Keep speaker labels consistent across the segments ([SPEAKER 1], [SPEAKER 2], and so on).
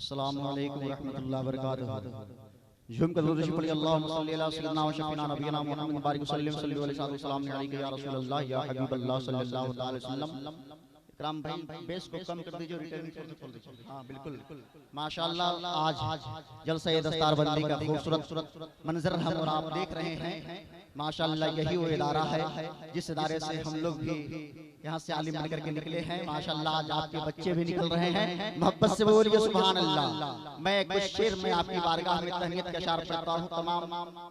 [SPEAKER 1] अस्सलामु अलैकुम व रहमतुल्लाहि व बरकातुहू। जुम का दुरूद पढ़िए अल्लाहुम्मा सल्ली अला सय्यिदिना व शफीना नबीना मुहम्मद बारिक वसल्लम सल्लल्लाहु अलैहि वसल्लम अलैका या रसूलल्लाह या हबीबल्लाह सल्लल्लाहु अलैहि वसल्लम। इकराम भाई बेस को कम कर दीजिए, रिटर्निंग खोल दीजिए। हाँ बिल्कुल माशाअल्लाह। आज जलसा दस्तारबंदी का खूबसूरत मंजर हम और आप देख रहे हैं। माशाअल्लाह यही वो इदारा है जिस इदारे से हम लोग भी यहाँ से आलिम बनकर के निकले हैं। माशाअल्लाह आज आपके बच्चे भी निकल रहे हैं। मोहब्बत से बोलिए सुभान अल्लाह। मैं कुछ शेर में आपकी बारगाह में तहनीत के अशार पढ़ता हूँ। तमाम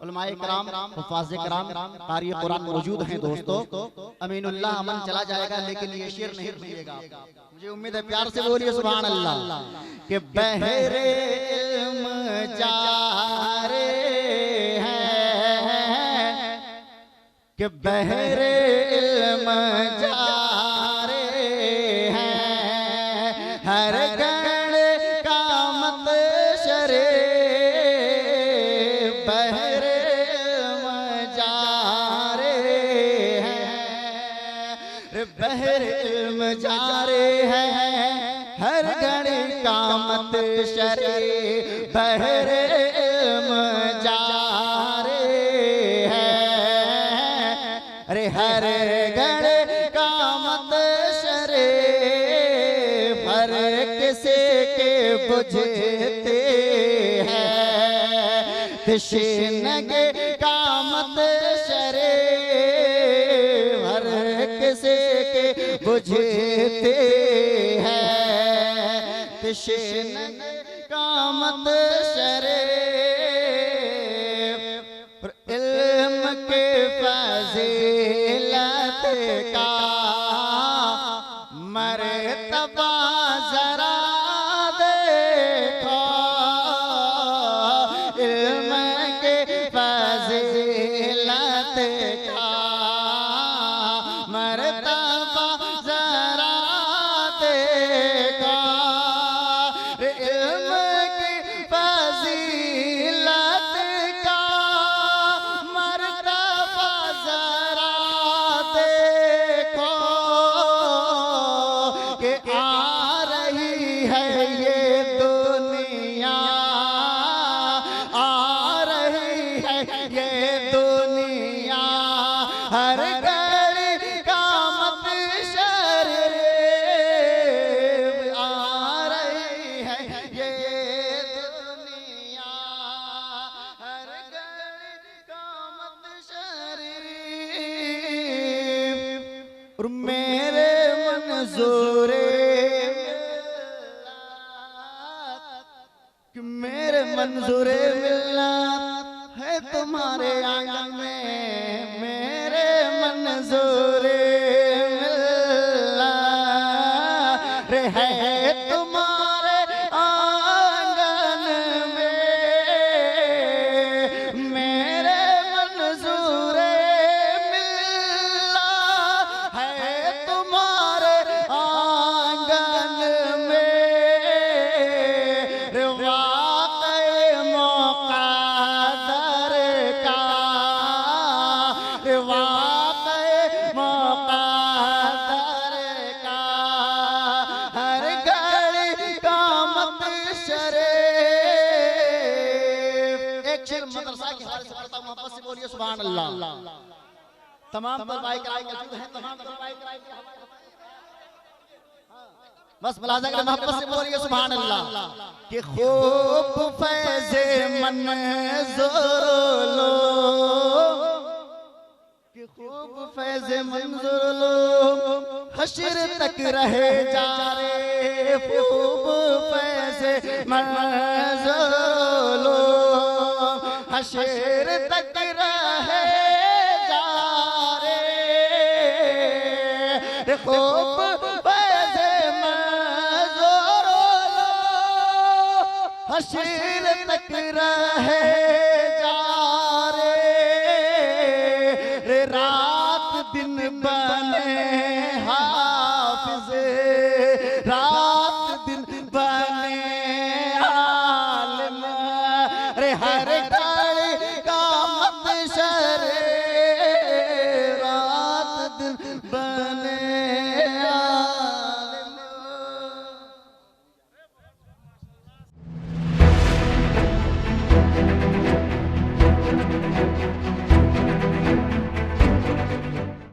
[SPEAKER 1] उलमाए किराम, हुफ़ाज़े किराम, कारी कुरान मौजूद हैं दोस्तों। अमीनुल्लाह अमन चला जाएगा लेकिन ये शेर नहीं भूलिएगा। मुझे उम्मीद है प्यार से बोलिए सुभान अल्लाह। कि बहरे इल्म जारे हैं, कि बहरे इल्म जारे हैं, हर गण का मत शरे बहरे इल्म जारे हैं, बहरे इल्म जारे हैं, हर गण का मत शरे बहरे इल्म जारे हैं। अरे हर गण का मत शरे फर्क से के बुझते हैं, तशनग का मत शरे फर्क से के बुझते हैं, तशनग का मत शरे इल्म के फजीलत का मर्तबा जरा देखो, इल्म के फजीलत का मर्तबा जरा देखो, इल्म की फजीलत का मर्तबा जरा देखो, कि आ रही है ये दुनिया, आ रही है ये दुनिया, हर घड़ी का मत शरे आ रही है ये दुनिया, हर घड़ी का मत शरे। और मेरे मंजूरे कि मेरे मंजूरे मिल्लत है तुम्हारे आंगन में, मेरे मंजूरे मिल्लत है तुम्हारे आंगन में, मेरे मंजूरे मिल्लत है तुम्हारे आंगन में, सुभान अल्लाह। तमाम तलबाए किराम मौजूद हैं, तमाम तलबाए किराम बस मुलाज़ा करें, मोहब्बत से बोलिए सुभान अल्लाह। कि खूब फैज़े मंज़ूर लो, कि खूब फैज़े मंज़ूर लो, हश्र तक रहे जा रे, खूब फैज़े मंज़ूर लो, हश्र तक रहे जा रे, खूब फैज़े मंज़ूर लो, हश्र तक रहे जा रे, रात दिन बने हाफिज़, रात दिन बने आलिम, रे हर